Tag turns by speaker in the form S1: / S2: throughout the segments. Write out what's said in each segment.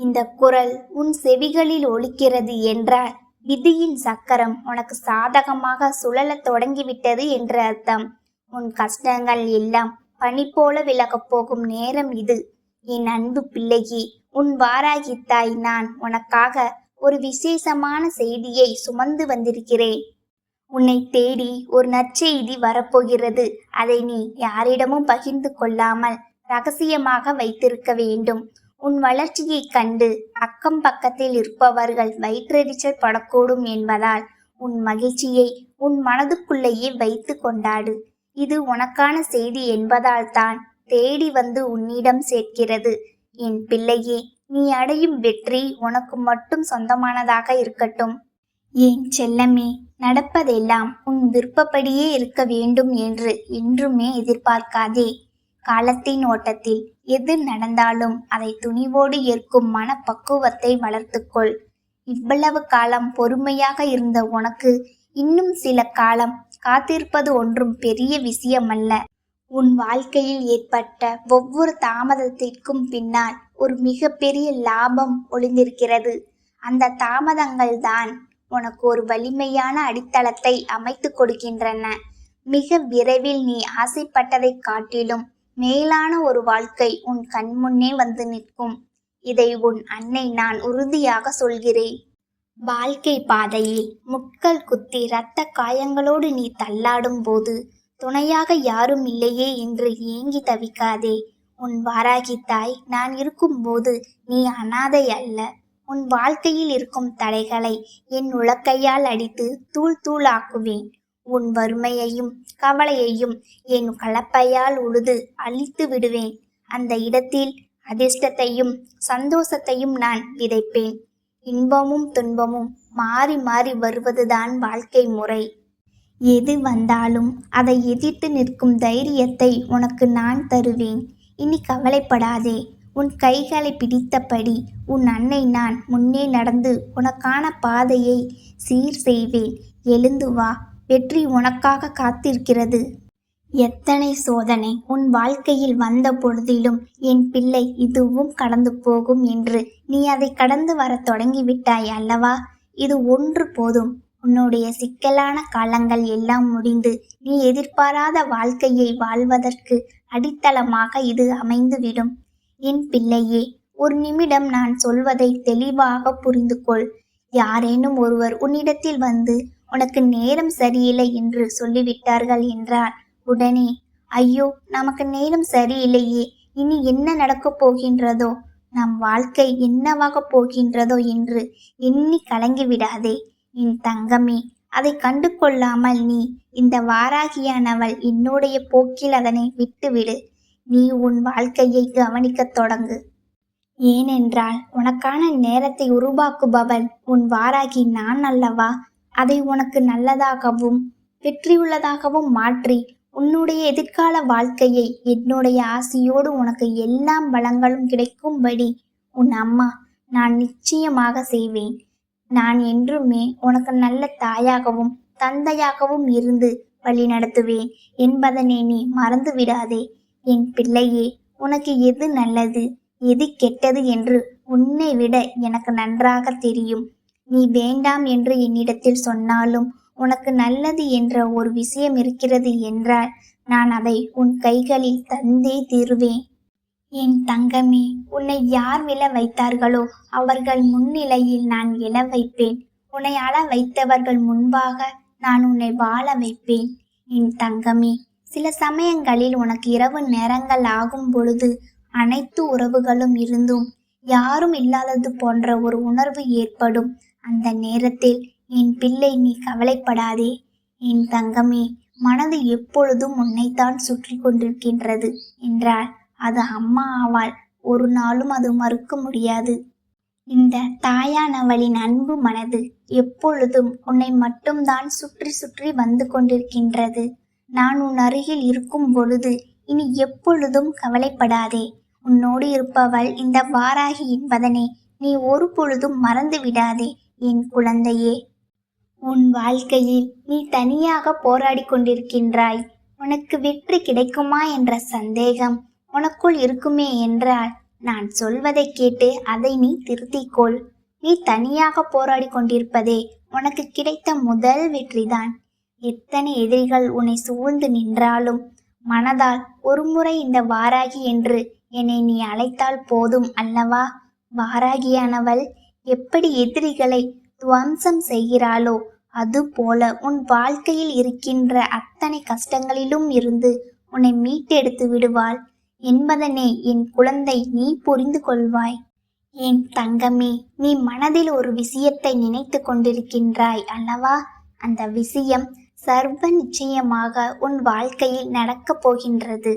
S1: இந்த குரல் உன் செவிகளில் ஒலிக்கிறது என்றால் விதியின் சக்கரம் உனக்கு சாதகமாக சுழலத் தொடங்கிவிட்டது என்று அர்த்தம். உன் கஷ்டங்கள் எல்லாம் பனி போல விலகப் போகும் நேரம் இது. என் அன்பு பிள்ளையே, உன் வாராகி தாய் நான் உனக்காக ஒரு விசேஷமான செய்தியை சுமந்து வந்திருக்கிறேன். உன்னை தேடி ஒரு நற்செய்தி வரப்போகிறது. அதை நீ யாரிடமும் பகிர்ந்து கொள்ளாமல் ரகசியமாக வைத்திருக்க வேண்டும். உன் வளர்ச்சியைக் கண்டு அக்கம் பக்கத்தில் இருப்பவர்கள் வயிற்றெரிச்சல் படக்கூடும் என்பதால் உன் மகிழ்ச்சியை உன் மனதுக்குள்ளேயே வைத்து கொண்டாடு. இது உனக்கான செய்தி என்பதால் தான் தேடி வந்து உன்னிடம் சேர்க்கிறது. என் பிள்ளையே, நீ அடையும் வெற்றி உனக்கு மட்டும் சொந்தமானதாக இருக்கட்டும். ஏன் செல்லமே, நடப்பதெல்லாம் உன் விருப்பப்படியே இருக்க வேண்டும் என்று என்றுமே எதிர்பார்க்காதே. காலத்தின் ஓட்டத்தில் எது நடந்தாலும் அதை துணிவோடு ஏற்கும் மனப்பக்குவத்தை வளர்த்துக்கொள். இவ்வளவு காலம் பொறுமையாக இருந்த உனக்கு இன்னும் சில காலம் காத்திருப்பது ஒன்றும் பெரிய விஷயமல்ல. உன் வாழ்க்கையில் ஏற்பட்ட ஒவ்வொரு தாமதத்திற்கும் பின்னால் ஒரு மிகப்பெரிய லாபம் ஒளிந்திருக்கிறது. அந்த தாமதங்கள் தான் உனக்கு ஒரு வலிமையான அடித்தளத்தை அமைத்து கொடுக்கின்றன. மிக விரைவில் நீ ஆசைப்பட்டதை காட்டிலும் மேலான ஒரு வாழ்க்கை உன் கண்முன்னே வந்து நிற்கும். இதை உன் அன்னை நான் உறுதியாக சொல்கிறேன். வாழ்க்கை பாதையில் முட்கள் குத்தி இரத்த காயங்களோடு நீ தள்ளாடும் போது துணையாக யாரும் இல்லையே என்று ஏங்கி தவிக்காதே. உன் வாராகி தாய் நான் இருக்கும்போது நீ அனாதை அல்ல. உன் வாழ்க்கையில் இருக்கும் தடைகளை என் உலக்கையால் அடித்து தூள் தூளாக்குவேன். உன் வறுமையையும் கவலையையும் என் கலப்பையால் உழுது அழித்து விடுவேன். அந்த இடத்தில் அதிர்ஷ்டத்தையும் சந்தோஷத்தையும் நான் விதைப்பேன். இன்பமும் துன்பமும் மாறி மாறி வருவதுதான் வாழ்க்கை முறை. எது வந்தாலும் அதை எதிர்த்து நிற்கும் தைரியத்தை உனக்கு நான் தருவேன். இனி கவலைப்படாதே. உன் கைகளை பிடித்தபடி உன் அன்னை நான் முன்னே நடந்து உனக்கான பாதையை சீர் செய்வேன். எழுந்து வா, வெற்றி உனக்காக காத்திருக்கிறது. எத்தனை சோதனை உன் வாழ்க்கையில் வந்த பொழுதிலும் என் பிள்ளை இதுவும் கடந்து போகும் என்று நீ அதை கடந்து வர தொடங்கிவிட்டாய் அல்லவா? இது ஒன்று போதும். உன்னுடைய சிக்கலான காலங்கள் எல்லாம் முடிந்து நீ எதிர்பாராத வாழ்க்கையை வாழ்வதற்கு அடித்தளமாக இது அமைந்துவிடும். என் பிள்ளையே, ஒரு நிமிடம் நான் சொல்வதை தெளிவாக புரிந்து கொள். யாரேனும் ஒருவர் உன்னிடத்தில் வந்து உனக்கு நேரம் சரியில்லை என்று சொல்லிவிட்டார்கள் என்றால் உடனே ஐயோ, நமக்கு நேரம் சரியில்லையே, இனி என்ன நடக்கப் போகின்றதோ, நம் வாழ்க்கை என்னவாக போகின்றதோ என்று எண்ணி கலங்கிவிடாதே. என் தங்கமே, அதை கண்டு கொள்ளாமல் நீ இந்த வாராகியானவள் என்னுடைய போக்கில் அதனை விட்டுவிடு. நீ உன் வாழ்க்கையை கவனிக்கத் தொடங்கு. ஏனென்றால் உனக்கான நேரத்தை உருவாக்குபவள் உன் வாராகி நான் அல்லவா? அதை உனக்கு நல்லதாகவும் வெற்றியுள்ளதாகவும் மாற்றி உன்னுடைய எதிர்கால வாழ்க்கையை என்னுடைய ஆசையோடு உனக்கு எல்லாம் வளங்களும் கிடைக்கும்படி உன் அம்மா நான் நிச்சயமாக செய்வேன். நான் என்றுமே உனக்கு நல்ல தாயாகவும் தந்தையாகவும் இருந்து வழி நடத்துவேன் என்பதனை நீ மறந்து விடாதே. என் பிள்ளையே, உனக்கு எது நல்லது எது கெட்டது என்று உன்னை விட எனக்கு நன்றாக தெரியும். நீ வேண்டாம் என்று என்னிடத்தில் சொன்னாலும் உனக்கு நல்லது என்ற ஒரு விஷயம் இருக்கிறது என்றால் நான் அதை உன் கைகளில் தந்தே தீருவேன். என் தங்கமே, உன்னை யார் விழ வைத்தார்களோ அவர்கள் முன்னிலையில் நான் எழ வைப்பேன். உன்னை அழ வைத்தவர்கள் முன்பாக நான் உன்னை வாழ வைப்பேன். என் தங்கமே, சில சமயங்களில் உனக்கு இரவு நேரங்கள் ஆகும் பொழுது அனைத்து உறவுகளும் இருந்தும் யாரும் இல்லாதது போன்ற ஒரு உணர்வு ஏற்படும். அந்த நேரத்தில் என் பிள்ளை நீ கவலைப்படாதே. என் தங்கமே, மனது எப்பொழுதும் உன்னைத்தான் சுற்றி கொண்டிருக்கின்றது என்றால் அது அம்மா ஆவாள். ஒரு நாளும் அது மறுக்க முடியாது. இந்த தாயானவளின் அன்பு மனது எப்பொழுதும் உன்னை மட்டும்தான் சுற்றி சுற்றி வந்து கொண்டிருக்கின்றது. நான் உன் அருகில் இருக்கும் பொழுது இனி எப்பொழுதும் கவலைப்படாதே. உன்னோடு இருப்பவள் இந்த வாராகி என்பதனை நீ ஒரு பொழுதும் மறந்து விடாதே என் குழந்தையே. உன் வாழ்க்கையில் நீ தனியாக போராடி கொண்டிருக்கின்றாய். உனக்கு வெற்றி கிடைக்குமா என்ற சந்தேகம் உனக்குள் இருக்குமே என்றால் நான் சொல்வதை கேட்டு அதை நீ திருத்திக்கொள். நீ தனியாக போராடி கொண்டிருப்பதே உனக்கு கிடைத்த முதல் வெற்றிதான். எத்தனை எதிரிகள் உன்னை சூழ்ந்து நின்றாலும் மனதால் ஒருமுறை இந்த வாராகி என்று என்னை நீ அழைத்தால் போதும் அல்லவா? வாராகியானவள் எப்படி எதிரிகளை துவம்சம் செய்கிறாளோ அதுபோல உன் வாழ்க்கையில் இருக்கின்ற அத்தனை கஷ்டங்களிலும் இருந்து உன்னை மீட்டெடுத்து விடுவாள் என்பதனை என் குழந்தை நீ புரிந்து கொள்வாய். என் தங்கமே, நீ மனதில் ஒரு விஷயத்தை நினைத்து கொண்டிருக்கின்றாய் அல்லவா? அந்த விஷயம் சர்வ நிச்சயமாக உன் வாழ்க்கையில் நடக்கப் போகின்றது.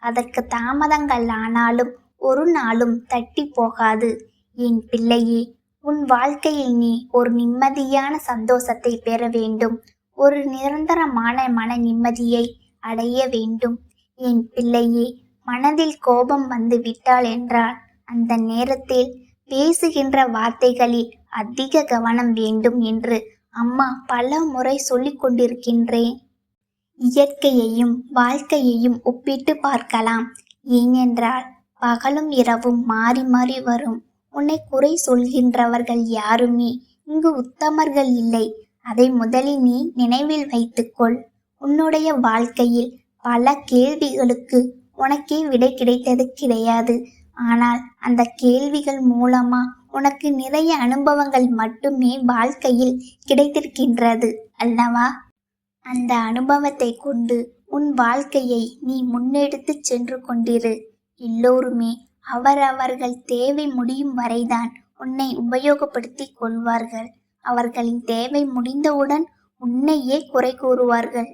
S1: அதற்கு தாமதங்கள் ஆனாலும் ஒரு நாளும் தட்டி போகாது. என் பிள்ளையே, உன் வாழ்க்கையில் நீ ஒரு நிம்மதியான சந்தோஷத்தை பெற வேண்டும். ஒரு நிரந்தரமான மன நிம்மதியை அடைய வேண்டும். என் பிள்ளையே, மனதில் கோபம் வந்து விட்டால் என்றால் அந்த நேரத்தில் பேசுகின்ற வார்த்தைகளில் அதிக கவனம் வேண்டும் என்று அம்மா பல முறை சொல்லிக் கொண்டிருக்கின்றேன். இயற்கையையும் வாழ்க்கையையும் ஒப்பிட்டு பார்க்கலாம். ஏனென்றால் பகலும் இரவும் மாறி மாறி வரும். உன்னை குறை சொல்கின்றவர்கள் யாருமே இங்கு உத்தமர்கள் இல்லை. அதை முதலில் நீ நினைவில் வைத்துக்கொள். உன்னுடைய வாழ்க்கையில் பல கேள்விகளுக்கு உனக்கே விடை கிடைத்தது கிடையாது. ஆனால் அந்த கேள்விகள் மூலமா உனக்கு நிறைய அனுபவங்கள் மட்டுமே வாழ்க்கையில் கிடைத்திருக்கின்றது அல்லவா? அந்த அனுபவத்தை கொண்டு உன் வாழ்க்கையை நீ முன்னெடுத்து சென்று கொண்டிரு. எல்லோருமே அவரவர்கள் தேவை முடியும் வரைதான் உன்னை உபயோகப்படுத்தி கொள்வார்கள். அவர்களின் தேவை முடிந்தவுடன் உன்னையே குறை கூறுவார்கள்.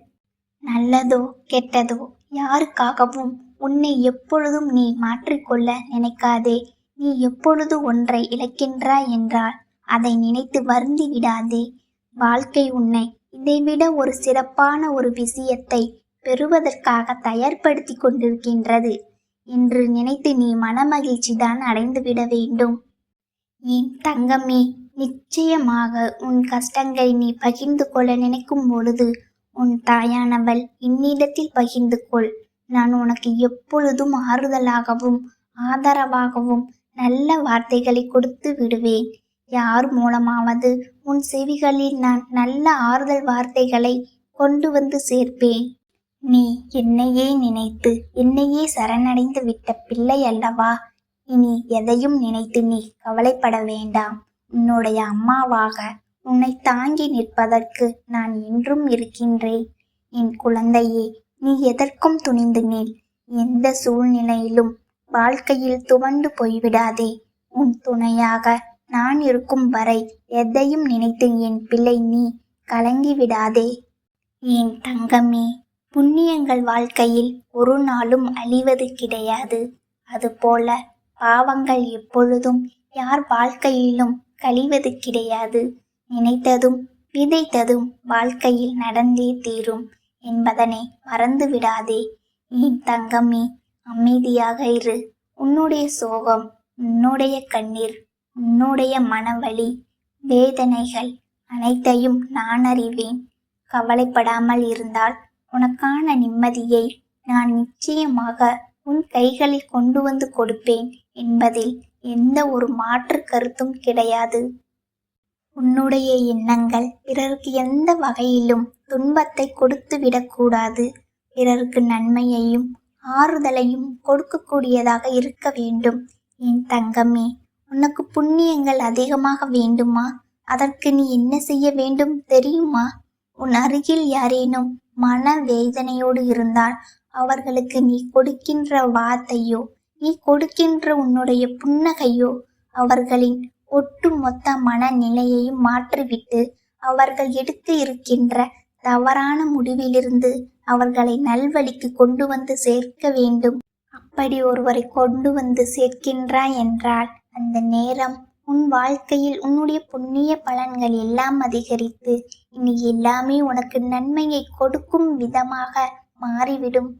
S1: நல்லதோ கெட்டதோ யாருக்காகவும் உன்னை எப்பொழுதும் நீ மாற்றிக்கொள்ள நினைக்காதே. நீ எப்பொழுது ஒன்றை இழக்கின்றாய் என்றால் அதை நினைத்து வருந்தி விடாதே. வாழ்க்கை உன்னை இதைவிட ஒரு சிறப்பான ஒரு விஷயத்தை பெறுவதற்காக தயார்படுத்தி கொண்டிருக்கின்றது என்று நினைத்து நீ மனமகிழ்ச்சி தான் அடைந்துவிட வேண்டும். என் தங்கமே, நிச்சயமாக உன் கஷ்டங்களை நீ பகிர்ந்து கொள்ள நினைக்கும் பொழுது உன் தாயானவள் என்னிடத்தில் பகிர்ந்து கொள். நான் உனக்கு எப்பொழுதும் ஆறுதலாகவும் ஆதரவாகவும் நல்ல வார்த்தைகளை கொடுத்து விடுவேன். யார் மூலமாவது உன் செவிகளில் நான் நல்ல ஆறுதல் வார்த்தைகளை கொண்டு வந்து சேர்ப்பேன். நீ என்னையே நினைத்து என்னையே சரணடைந்து விட்ட பிள்ளை அல்லவா? இனி எதையும் நினைத்து நீ கவலைப்பட வேண்டாம். உன்னுடைய அம்மாவாக உன்னை தாங்கி நிற்பதற்கு நான் என்றும் இருக்கின்றேன். என் குழந்தையே, நீ எதற்கும் துணிந்து நில். எந்த சூழ்நிலையிலும் வாழ்க்கையில் துவண்டு போய்விடாதே. உன் துணையாக நான் இருக்கும் வரை எதையும் நினைத்து என் பிள்ளை நீ கலங்கி விடாதே. என் தங்கமே, புண்ணியங்கள் வாழ்க்கையில் ஒரு நாளும் அழிவது கிடையாது. அதுபோல பாவங்கள் எப்பொழுதும் யார் வாழ்க்கையிலும் கழிவது கிடையாது. நினைத்ததும் விதைத்ததும் வாழ்க்கையில் நடந்தே தீரும் என்பதனை மறந்து விடாதே. என் தங்கமே, அமைதியாக இரு. உன்னுடைய சோகம், உன்னுடைய கண்ணீர், உன்னுடைய மனவலி, வேதனைகள் அனைத்தையும் நான் அறிவேன். கவலைப்படாமல் இருந்தால் உனக்கான நிம்மதியை நான் நிச்சயமாக உன் கைகளில் கொண்டு வந்து கொடுப்பேன் என்பதில் எந்த ஒரு மாற்று கருத்தும் கிடையாது. உன்னுடைய எண்ணங்கள் பிறருக்கு எந்த வகையிலும் துன்பத்தை கொடுத்து விடக்கூடாது. பிறருக்கு நன்மையையும் ஆறுதலையும் கொடுக்கக்கூடியதாக இருக்க வேண்டும். என் தங்கமே, உனக்கு புண்ணியங்கள் அதிகமாக வேண்டுமா? அதற்கு நீ என்ன செய்ய வேண்டும் தெரியுமா? உன் அருகில் யாரேனும் மன வேதனையோடு இருந்தால் அவர்களுக்கு நீ கொடுக்கின்ற வார்த்தையோ நீ கொடுக்கின்ற உன்னுடைய புன்னகையோ அவர்களின் ஒட்டுமொத்த மனநிலையையும் மாற்றிவிட்டு அவர்கள் எடுத்து இருக்கின்ற தவறான முடிவிலிருந்து அவர்களை நல்வழிக்கு கொண்டு வந்து சேர்க்க வேண்டும். அப்படி ஒருவரை கொண்டு வந்து சேர்க்கின்றாய் என்றால் அந்த நேரம் உன் வாழ்க்கையில் உன்னுடைய புண்ணிய பலன்கள் எல்லாம் அதிகரித்து இனி எல்லாமே உனக்கு நன்மையை கொடுக்கும் விதமாக மாறிவிடும்.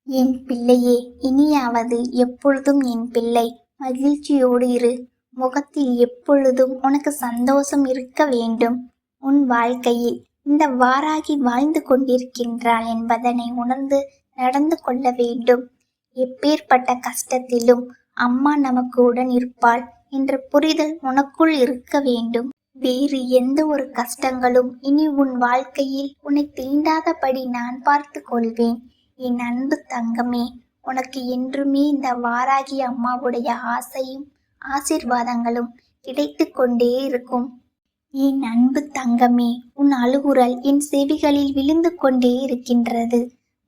S1: என் பிள்ளையே, இனியாவது எப்பொழுதும் என் பிள்ளை மகிழ்ச்சியோடு இரு. முகத்தில் எப்பொழுதும் உனக்கு சந்தோஷம் இருக்க வேண்டும். உன் வாழ்க்கையில் இந்த வாராகி வாழ்ந்து கொண்டிருக்கின்றாள் என்பதனை உணர்ந்து நடந்து கொள்ள வேண்டும். எப்பேற்பட்ட கஷ்டத்திலும் அம்மா நமக்கு உடன் இருப்பாள் என்ற புரிதல் உனக்குள் இருக்க வேண்டும். வேறு எந்த ஒரு கஷ்டங்களும் இனி உன் வாழ்க்கையில் உன்னை தீண்டாதபடி நான் பார்த்து கொள்வேன். என் அன்பு தங்கமே, உனக்கு என்றுமே இந்த வாராகி அம்மாவுடைய ஆசையும் ஆசீர்வாதங்களும் கிடைத்து கொண்டே இருக்கும். என் அன்பு தங்கமே, உன் அழுகுரல் என் செவிகளில் விழுந்து கொண்டே இருக்கின்றது.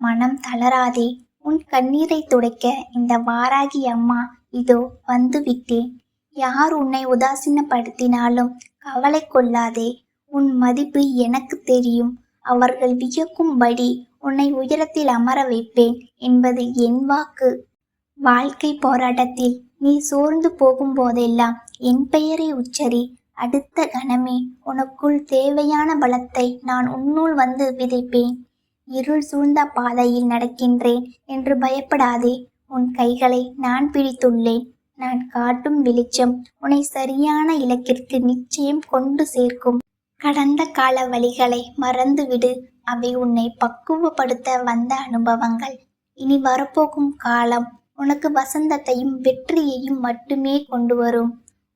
S1: மனம் தளராதே. உன் கண்ணீரை துடைக்க இந்த வாராகி அம்மா இதோ வந்து விட்டேன். யார் உன்னை உதாசீனப்படுத்தினாலும் கவலை கொள்ளாதே. உன் மதிப்பு எனக்கு தெரியும். அவர்கள் வியக்கும்படி உன்னை உயரத்தில் அமர வைப்பேன் என்பது என் வாக்கு. வாழ்க்கை போராட்டத்தில் நீ சோர்ந்து போகும்போதெல்லாம் என் பெயரை உச்சரி. அடுத்த கணமே உனக்குள் தேவையான பலத்தை நான் உன்னுள் வந்து விதைப்பேன். இருள் சூழ்ந்த பாதையில் நடக்கின்றேன் என்று பயப்படாதே. உன் கைகளை நான் பிடித்துள்ளேன். நான் காட்டும் வெளிச்சம் உன்னை சரியான இலக்கிற்கு நிச்சயம் கொண்டு சேர்க்கும். கடந்த கால வழிகளை மறந்துவிடு. அவை உன்னை பக்குவப்படுத்த வந்த அனுபவங்கள். இனி வரப்போகும் காலம் உனக்கு வசந்தத்தையும் வெற்றியையும் மட்டுமே கொண்டு வரும்.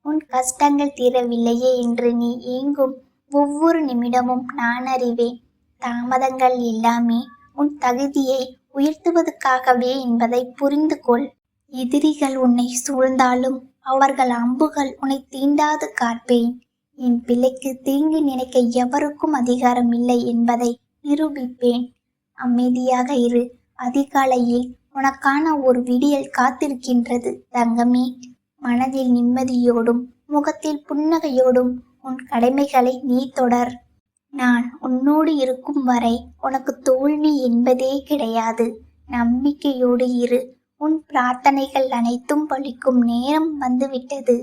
S1: உன் கஷ்டங்கள் தீரவில்லையே என்று நீ ஏங்கும் ஒவ்வொரு நிமிடமும் நான் அறிவேன். தாமதங்கள் எல்லாமே உன் தகுதியை உயர்த்துவதற்காகவே என்பதை புரிந்து கொள். எதிரிகள் உன்னை சூழ்ந்தாலும் அவர்கள் அம்புகள் உன்னை தீண்டாது காப்பேன். என் பிள்ளைக்கு தீங்கு நினைக்க எவருக்கும் அதிகாரம் இல்லை என்பதை நிரூபிப்பேன். அமைதியாக இரு. அதிகாலையில் உனக்கான ஒரு விடியல் காத்திருக்கின்றது தங்கமே. மனதில் நிம்மதியோடும் முகத்தில் புன்னகையோடும் உன் கடமைகளை நீ தொடர். நான் உன்னோடு இருக்கும் வரை உனக்கு தோல்வி என்பதே கிடையாது. நம்பிக்கையோடு இரு. உன் பிரார்த்தனைகள் அனைத்தும் பலிக்கும் நேரம் வந்துவிட்டது.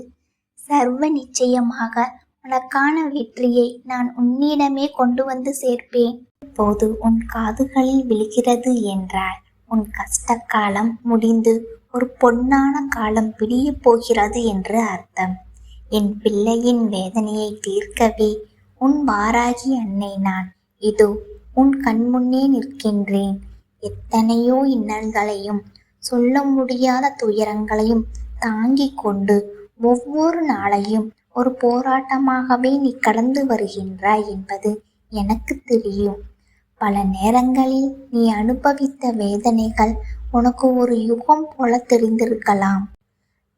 S1: சர்வ நிச்சயமாக உனக்கான வெற்றியை நான் உன்னிடமே கொண்டு வந்து சேர்ப்பேன். இப்போது உன் காதுகளில் விழுகிறது என்றால் உன் கஷ்ட காலம் முடிந்து ஒரு பொன்னான காலம் பிடிய போகிறது என்று அர்த்தம். என் பிள்ளையின் வேதனையை தீர்க்கவே உன் வாராகி அன்னை நான் இதோ உன் கண்முன்னே நிற்கின்றேன். எத்தனையோ இன்னல்களையும் சொல்ல முடியாத துயரங்களையும் தாங்கிக் கொண்டு ஒவ்வொரு நாளையும் ஒரு போராட்டமாகவே நீ கடந்து வருகின்றாய் என்பது எனக்கு தெரியும். பல நேரங்களில் நீ அனுபவித்த வேதனைகள் உனக்கு ஒரு யுகம் போல தெரிந்திருக்கலாம்.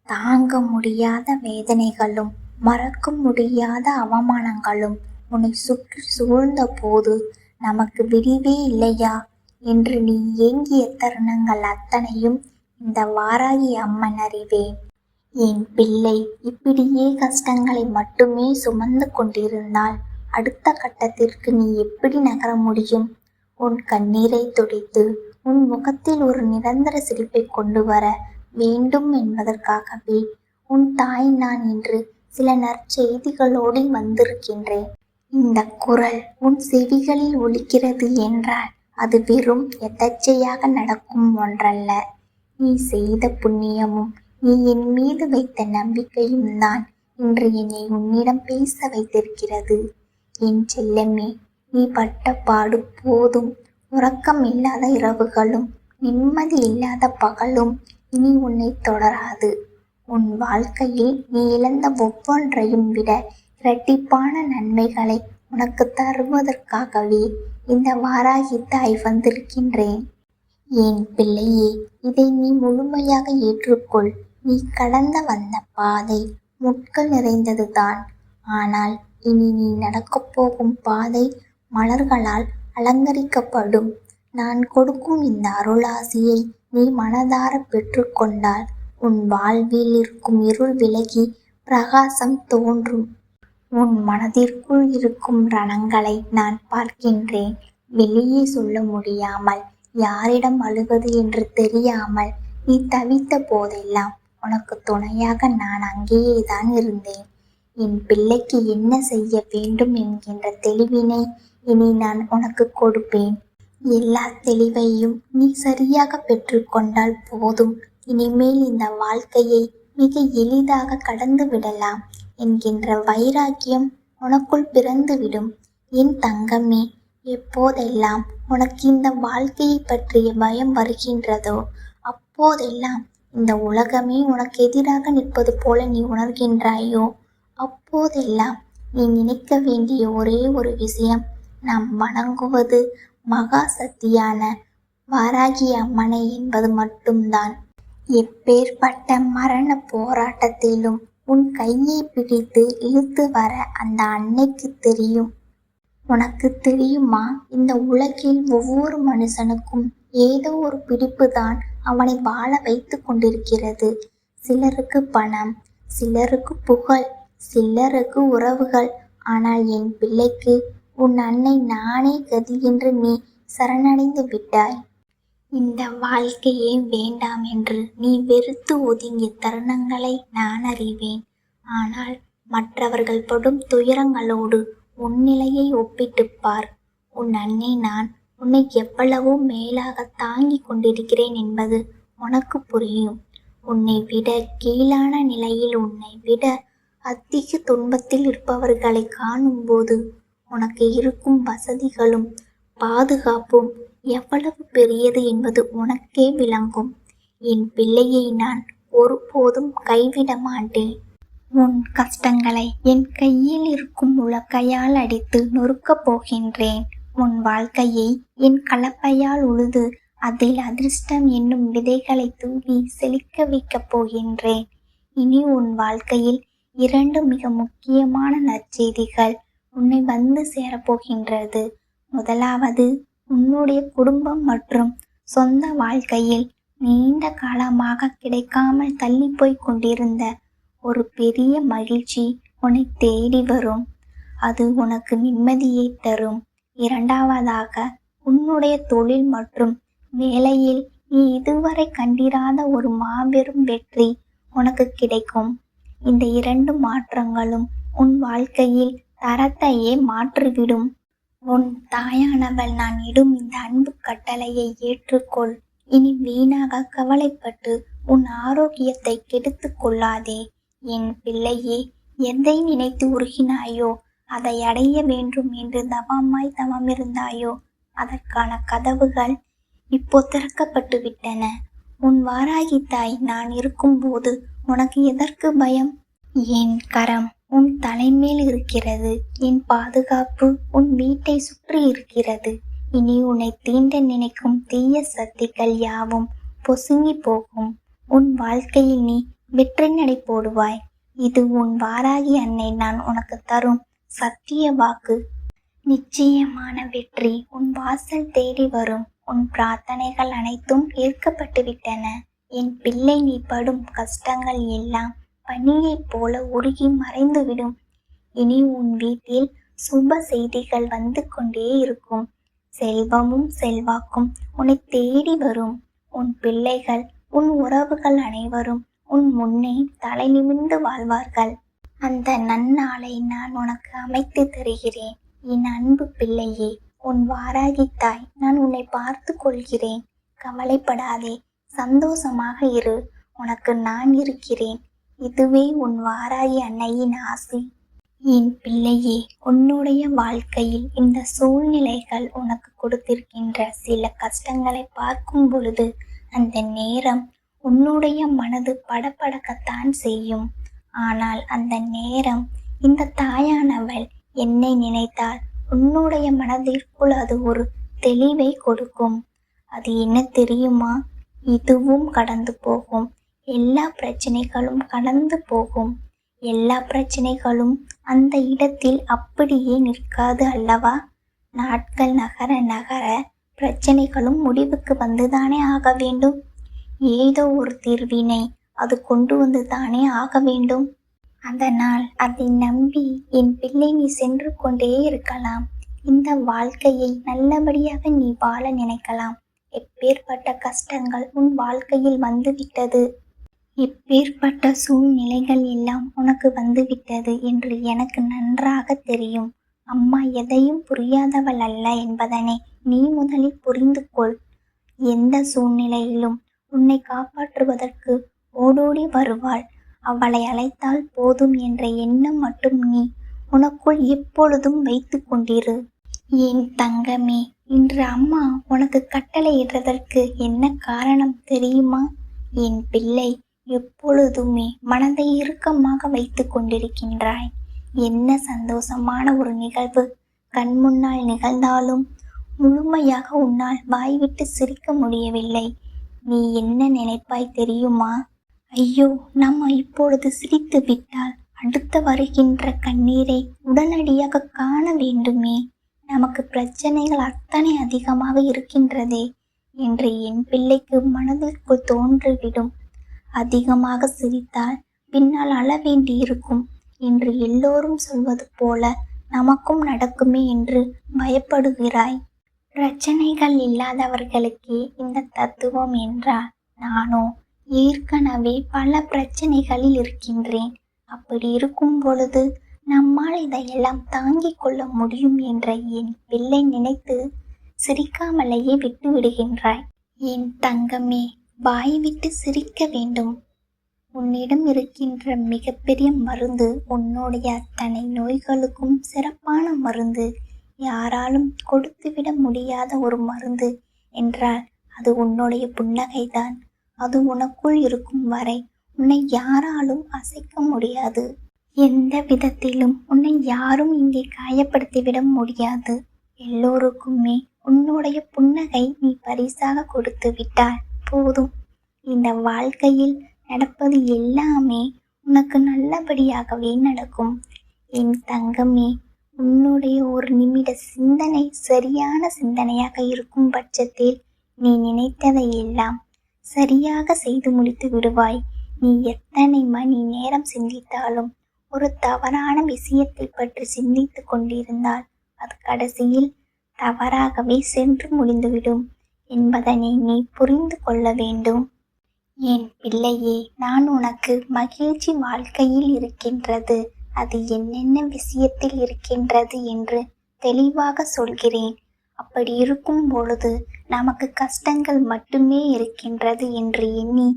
S1: தாங்க முடியாத வேதனைகளும் மறக்க முடியாத அவமானங்களும் உன்னை சுற்றி சூழ்ந்த போது நமக்கு விரிவே இல்லையா என்று நீ ஏங்கிய தருணங்கள் அத்தனையும் இந்த வாராகி அம்மன் அறிவேன். என் பிள்ளை இப்படியே கஷ்டங்களை மட்டுமே சுமந்து கொண்டிருந்தால் அடுத்த கட்டத்திற்கு நீ எப்படி நகர முடியும்? உன் கண்ணீரை துடைத்து உன் முகத்தில் ஒரு நிரந்தர சிரிப்பை கொண்டு வர வேண்டும் என்பதற்காகவே உன் தாய் நான் இன்று சில நற்செய்திகளோடு வந்திருக்கின்றேன். இந்த குரல் உன் செவிகளில் ஒலிக்கிறது என்றால் அது வெறும் எதர்ச்சையாக நடக்கும் ஒன்றல்ல. நீ செய்த புண்ணியமும் நீ என் மீது வைத்த நம்பிக்கையும் தான் இன்று என்னை உன்னிடம் பேச வைத்திருக்கிறது. என் செல்லமே, நீ பட்ட பாடு போதும். உறக்கம் இல்லாத இரவுகளும் நிம்மதி இல்லாத பகலும் இனி உன்னை தொடராது. உன் வாழ்க்கையில் நீ இழந்த ஒவ்வொன்றையும் விட இரட்டிப்பான நன்மைகளை உனக்கு தருவதற்காகவே இந்த வாராகி தாய் வந்திருக்கின்றேன். என் பிள்ளையே, இதை நீ முழுமையாக ஏற்றுக்கொள். நீ கடந்து வந்த பாதை முட்கள் நிறைந்ததுதான். ஆனால் இனி நீ நடக்கப் போகும் பாதை மலர்களால் அலங்கரிக்கப்படும். நான் கொடுக்கும் இந்த அருளாசியை நீ மனதார பெற்றுக்கொண்டால் உன் வாழ்வில் இருக்கும் இருள் விலகி பிரகாசம் தோன்றும். உன் மனதிற்குள் இருக்கும் ரணங்களை நான் பார்க்கின்றேன். வெளியே சொல்ல முடியாமல் யாரிடம் அழுவது என்று தெரியாமல் நீ தவித்த போதெல்லாம் உனக்கு துணையாக நான் அங்கேயே தான் இருந்தேன். என் பிள்ளைக்கு என்ன செய்ய வேண்டும் என்கின்ற தெளிவினை இனி நான் உனக்கு கொடுப்பேன். எல்லா தெளிவையும் நீ சரியாக பெற்றுக்கொண்டால் போதும். இனிமேல் இந்த வாழ்க்கையை மிக எளிதாக கடந்து விடலாம் என்கின்ற வைராக்கியம் உனக்குள் பிறந்துவிடும். என் தங்கமே, எப்போதெல்லாம் உனக்கு இந்த வாழ்க்கையை பற்றிய பயம் வருகின்றதோ அப்போதெல்லாம் இந்த உலகமே உனக்கு எதிராக நிற்பது போல நீ உணர்கின்றாயோ, அப்போதெல்லாம் நீ நினைக்க வேண்டிய ஒரே ஒரு விஷயம், நாம் வணங்குவது மகா சக்தியான வாராகி அம்மனை என்பது மட்டும்தான். எப்பேற்பட்ட மரண போராட்டத்திலும் உன் கையை பிடித்து இழுத்து வர அந்த அன்னைக்கு தெரியும். உனக்கு தெரியுமா, இந்த உலகில் ஒவ்வொரு மனுஷனுக்கும் ஏதோ ஒரு பிடிப்பு தான் அவனை வாழ வைத்து கொண்டிருக்கிறது. சிலருக்கு பணம், சிலருக்கு புகழ், சிலருக்கு உறவுகள். ஆனால் என் பிள்ளைக்கு உன் அன்னை நானே கதி என்று நீ சரணடைந்து விட்டாய். இந்த வாழ்க்கையே வேண்டாம் என்று நீ வெறுத்து ஒதுங்கிய தருணங்களை நான் அறிவேன். ஆனால் மற்றவர்கள் படும் துயரங்களோடு உன் நிலையை ஒப்பிட்டுப் பார். உன் அன்னை நான் உன்னை எவ்வளவோ மேலாக தாங்கிக் கொண்டிருக்கிறேன் என்பது உனக்கு புரியும். உன்னை விட கீழான நிலையில், உன்னை விட அதிக துன்பத்தில் இருப்பவர்களை காணும்போது உனக்கு இருக்கும் வசதிகளும் பாதுகாப்பும் எவ்வளவு பெரியது என்பது உனக்கே விளங்கும். என் பிள்ளையை நான் ஒருபோதும் கைவிட மாட்டேன். உன் கஷ்டங்களை என் கையில் இருக்கும் உலக்கையால் அடித்து நொறுக்கப் போகின்றேன். உன் வாழ்க்கையை என் கலப்பையால் உழுது அதில் அதிர்ஷ்டம் என்னும் விதைகளை தூவி செழிக்க வைக்கப் போகின்றேன். இனி உன் வாழ்க்கையில் 2 மிக முக்கியமான நற்செய்திகள் உன்னை வந்து சேரப்போகின்றது. முதலாவது, உன்னுடைய குடும்பம் மற்றும் சொந்த வாழ்க்கையில் நீண்ட காலமாக கிடைக்காமல் தள்ளி போய் கொண்டிருந்த ஒரு பெரிய மகிழ்ச்சி உன்னை தேடி வரும். அது உனக்கு நிம்மதியை தரும். இரண்டாவதாக, உன்னுடைய தொழில் மற்றும் வேலையில் நீ இதுவரை கண்டிராத ஒரு மாபெரும் வெற்றி உனக்கு கிடைக்கும். இந்த 2 மாற்றங்களும் உன் வாழ்க்கையில் தரத்தையே மாற்றிவிடும். உன் தாயானவள் நான் இடும் இந்த அன்பு கட்டளையை ஏற்றுக்கொள். இனி வீணாக கவலைப்பட்டு உன் ஆரோக்கியத்தை கெடுத்து கொள்ளாதே. என் பிள்ளையே, எதை நினைத்து உருகினாயோ, அதை அடைய வேண்டும் என்று தவமாய் தவமிருந்தாயோ, அதற்கான கதவுகள் இப்போ திறக்கப்பட்டு விட்டன. உன் வாராகி தாய் நான் இருக்கும்போது உனக்கு எதற்கு பயம்? என் கரம் உன் தலைமேல் இருக்கிறது. என் பாதுகாப்பு உன் வீட்டை சுற்றி இருக்கிறது. இனி உன்னை தீண்ட நினைக்கும் தீய சக்திகள் யாவும் பொசுங்கி போகும். உன் வாழ்க்கையில் நீ வெற்றி நடை போடுவாய். இது உன் வாராகி அன்னை நான் உனக்கு தரும் சத்திய வாக்கு. நிச்சயமான வெற்றி உன் வாசல் தேடி வரும். உன் பிரார்த்தனைகள் அனைத்தும் ஏற்கப்பட்டு விட்டன. என் பிள்ளை, நீ படும் கஷ்டங்கள் எல்லாம் பனியைப் போல உருகி மறைந்துவிடும். இனி உன் வீட்டில் சுப செய்திகள் வந்து கொண்டே இருக்கும். செல்வமும் செல்வாக்கும் உன்னை தேடி வரும். உன் பிள்ளைகள், உன் உறவுகள் அனைவரும் உன் முன்னே தலை நிமிர்ந்து வாழ்வார்கள். அந்த நன்னாளை நான் உனக்கு அமைத்து தருகிறேன். என் அன்பு பிள்ளையே, உன் வாராகி தாய் நான் உன்னை பார்த்து கொள்கிறேன். கவலைப்படாதே, சந்தோஷமாக இரு. உனக்கு நான் இருக்கிறேன். இதுவே உன் வாராகி அன்னையின் ஆசி. என் பிள்ளையே, உன்னுடைய வாழ்க்கையில் இந்த சூழ்நிலைகள் உனக்கு கொடுத்திருக்கின்ற சில கஷ்டங்களை பார்க்கும் பொழுது அந்த நேரம் உன்னுடைய மனது படபடக்கத்தான் செய்யும். ஆனால் அந்த நேரம் இந்த தாயானவள் என்னை நினைத்தால் உன்னுடைய மனதிற்குள் அது ஒரு தெளிவை கொடுக்கும். அது என்ன தெரியுமா? இதுவும் கடந்து போகும். எல்லா பிரச்சனைகளும் கடந்து போகும். எல்லா பிரச்சனைகளும் அந்த இடத்தில் அப்படியே நிற்காது அல்லவா? நாட்கள் நகர நகர பிரச்சனைகளும் முடிவுக்கு வந்துதானே ஆக வேண்டும். ஏதோ ஒரு தீர்வினை அது கொண்டு வந்து தானே ஆக வேண்டும். அதனால் அதை நம்பி என் பிள்ளை நீ சென்று கொண்டே இருக்கலாம். இந்த வாழ்க்கையை நல்லபடியாக நீ வாழ நினைக்கலாம். எப்பேற்பட்ட கஷ்டங்கள் உன் வாழ்க்கையில் வந்துவிட்டது, எப்பேற்பட்ட சூழ்நிலைகள் எல்லாம் உனக்கு வந்துவிட்டது என்று எனக்கு நன்றாக தெரியும். அம்மா எதையும் புரியாதவள் அல்ல என்பதனை நீ முதலில் புரிந்து கொள். எந்த சூழ்நிலையிலும் உன்னை காப்பாற்றுவதற்கு ஓடோடி வருவாள். அவளை அழைத்தால் போதும் என்ற எண்ணம் மட்டும் நீ உனக்குள் எப்பொழுதும் வைத்து கொண்டிரு. என் தங்கமே, இன்று அம்மா உனக்கு கட்டளையிடுறதற்கு என்ன காரணம் தெரியுமா? என் பிள்ளை, எப்பொழுதுமே மனதை இறுக்கமாக வைத்து கொண்டிருக்கின்றாய். என்ன சந்தோஷமான ஒரு நிகழ்வு கண் முன்னால் நிகழ்ந்தாலும் முழுமையாக உன்னால் வாய்விட்டு சிரிக்க முடியவில்லை. நீ என்ன நினைப்பாய் தெரியுமா? ஐயோ, நம்ம இப்பொழுது சிரித்து விட்டால் அடுத்து வருகின்ற கண்ணீரை உடனடியாக காண வேண்டுமே, நமக்கு பிரச்சனைகள் அத்தனை அதிகமாக இருக்கின்றதே என்று என் பிள்ளைக்கு மனதிற்குள் தோன்றிவிடும். அதிகமாக சிரித்தால் பின்னால் அழ வேண்டியிருக்கும் என்று எல்லோரும் சொல்வது போல நமக்கும் நடக்குமே என்று பயப்படுகிறாய். பிரச்சனைகள் இல்லாதவர்களுக்கே இந்த தத்துவம் என்றால், நானோ ஏற்கனவே பல பிரச்சனைகளில் இருக்கின்றேன். அப்படி இருக்கும் பொழுது நம்மால் இதையெல்லாம் தாங்கிக் கொள்ள முடியும் என்ற என் பிள்ளை நினைத்து சிரிக்காமலேயே விட்டு விடுகின்றாய். என் தங்கமே, வாய் விட்டு சிரிக்க வேண்டும். உன்னிடம் இருக்கின்ற மிகப்பெரிய மருந்து, உன்னுடைய அத்தனை நோய்களுக்கும் சிறப்பான மருந்து, யாராலும் கொடுத்துவிட முடியாத ஒரு மருந்து என்றால் அது உன்னுடைய புன்னகைதான். அது உனக்குள் இருக்கும் வரை உன்னை யாராலும் அசைக்க முடியாது. எந்த விதத்திலும் உன்னை யாரும் இங்கே காயப்படுத்திவிட முடியாது. எல்லோருக்குமே உன்னுடைய புன்னகை நீ பரிசாக கொடுத்து விட்டால் போதும். இந்த வாழ்க்கையில் நடப்பது எல்லாமே உனக்கு நல்லபடியாகவே நடக்கும். என் தங்கமே, உன்னுடைய ஒரு நிமிட சிந்தனை சரியான சிந்தனையாக இருக்கும் பட்சத்தில் நீ நினைத்ததை எல்லாம் சரியாக செய்து முடித்து விடுவாய். நீ எத்தனை மணி நேரம் சிந்தித்தாலும் ஒரு தவறான விஷயத்தை பற்றி சிந்தித்து கொண்டிருந்தால் அது கடைசியில் தவறாகவே சென்று முடிந்துவிடும் என்பதனை நீ புரிந்து கொள்ள வேண்டும். என் பிள்ளையே, நான் உனக்கு மகிழ்ச்சி வாழ்க்கையில் இருக்கின்றது, அது என்னென்ன விஷயத்தில் இருக்கின்றது என்று தெளிவாக சொல்கிறேன். அப்படி இருக்கும் பொழுது நமக்கு கஷ்டங்கள் மட்டுமே இருக்கின்றது என்று எண்ணி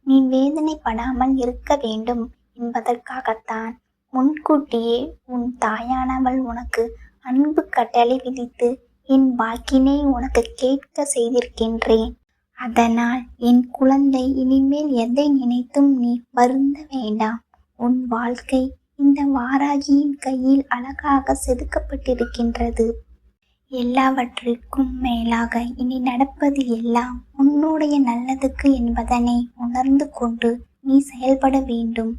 S1: நீ வேதனைப்படாமல் இருக்க வேண்டும் என்பதற்காகத்தான் முன்கூட்டியே உன் தாயானவள் உனக்கு அன்பு கட்டளை விதித்து என் வாக்கினை உனக்கு கேட்க செய்திருக்கின்றேன். அதனால் என் குழந்தை, இனிமேல் எதை நினைத்தும் நீ வருந்த வேண்டாம். உன் வாழ்க்கை இந்த வாராகியின் கையில் அழகாக செதுக்கப்பட்டிருக்கின்றது. எல்லாவற்றிற்கும் மேலாக இனி நடப்பது எல்லாம் உன்னுடைய நல்லதுக்கு என்பதனை உணர்ந்து கொண்டு நீ செயல்பட வேண்டும்.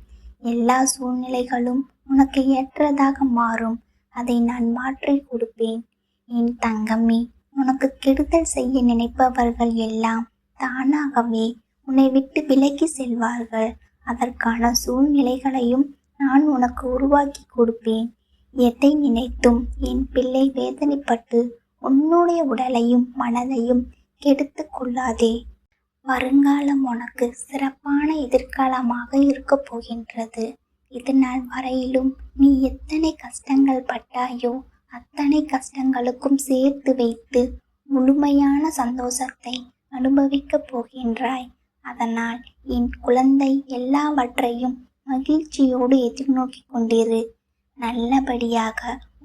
S1: எல்லா சூழ்நிலைகளும் உனக்கு ஏற்றதாக மாறும். அதை நான் மாற்றி கொடுப்பேன். என் தங்கமே, உனக்கு கெடுதல் செய்ய நினைப்பவர்கள் எல்லாம் தானாகவே உன்னை விட்டு விலகி செல்வார்கள். அதற்கான சூழ்நிலைகளையும் நான் உனக்கு உருவாக்கி கொடுப்பேன். எதை நினைத்தும் என் பிள்ளை வேதனைப்பட்டு உன்னுடைய உடலையும் மனதையும் கெடுத்து கொள்ளாதே. வருங்காலம் உனக்கு சிறப்பான எதிர்காலமாக இருக்க போகின்றது. இது நாள் வரையிலும் நீ எத்தனை கஷ்டங்கள் பட்டாயோ அத்தனை கஷ்டங்களுக்கும் சேர்த்து வைத்து முழுமையான சந்தோஷத்தை அனுபவிக்கப் போகின்றாய். அதனால் என் குழந்தை, எல்லாவற்றையும் மகிழ்ச்சியோடு எதிர்நோக்கி கொண்டிரு. நல்லபடியாக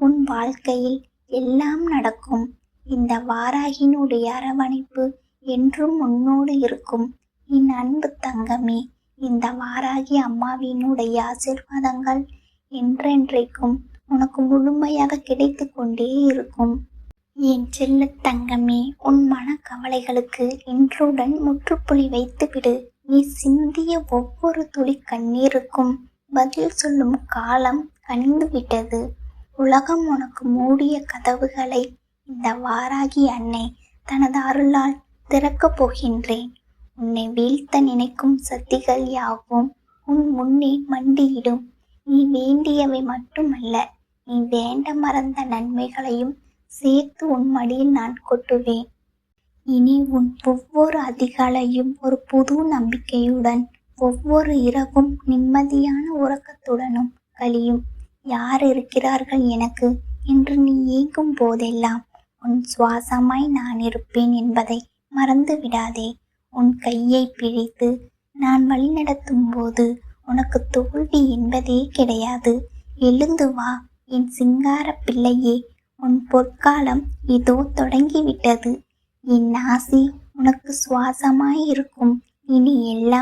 S1: உன் வாழ்க்கையில் எல்லாம் நடக்கும். இந்த வாராகினுடைய அரவணைப்பு என்றும் உன்னோடு இருக்கும். என் அன்பு தங்கமே, இந்த வாராகி அம்மாவினுடைய ஆசீர்வாதங்கள் என்றென்றைக்கும் உனக்கு முழுமையாக கிடைத்து கொண்டே இருக்கும். என் செல்ல தங்கமே, உன் மனக்கவலைகளுக்கு இன்றுடன் முற்றுப்புள்ளி வைத்துவிடு. நீ சிந்திய ஒவ்வொரு துளி கண்ணீருக்கும் பதில் சொல்லும் காலம் கனிந்து விட்டது. உலகம் உனக்கு மூடிய கதவுகளை இந்த வாராகி அன்னை தனது அருளால் திறக்கப் போகின்றேன். உன்னை வீழ்த்த நினைக்கும் சக்திகள் யாவும் உன் முன்னே மண்டியிடும். நீ வேண்டியவை மட்டுமல்ல, நீ வேண்ட மறந்த நன்மைகளையும் சேர்த்து உன் மடியில் நான் கொட்டுவேன். இனி உன் ஒவ்வொரு அதிகாலையும் ஒரு புது நம்பிக்கையுடன், ஒவ்வொரு இரவும் நிம்மதியான உறக்கத்துடனும் கழியும். யார் இருக்கிறார்கள் எனக்கு என்று நீ ஏங்கும் போதெல்லாம் உன் சுவாசமாய் நான் இருப்பேன் என்பதை மறந்து விடாதே. உன் கையை பிடித்து நான் வழிநடத்தும் போது உனக்கு தோல்வி என்பதே கிடையாது. எழுந்து வா என் சிங்கார பிள்ளையே, உன் பொற்காலம் இதோ தொடங்கிவிட்டது. என் ஆசி உனக்கு சுவாசமாய் இருக்கும். இனி எல்லாம்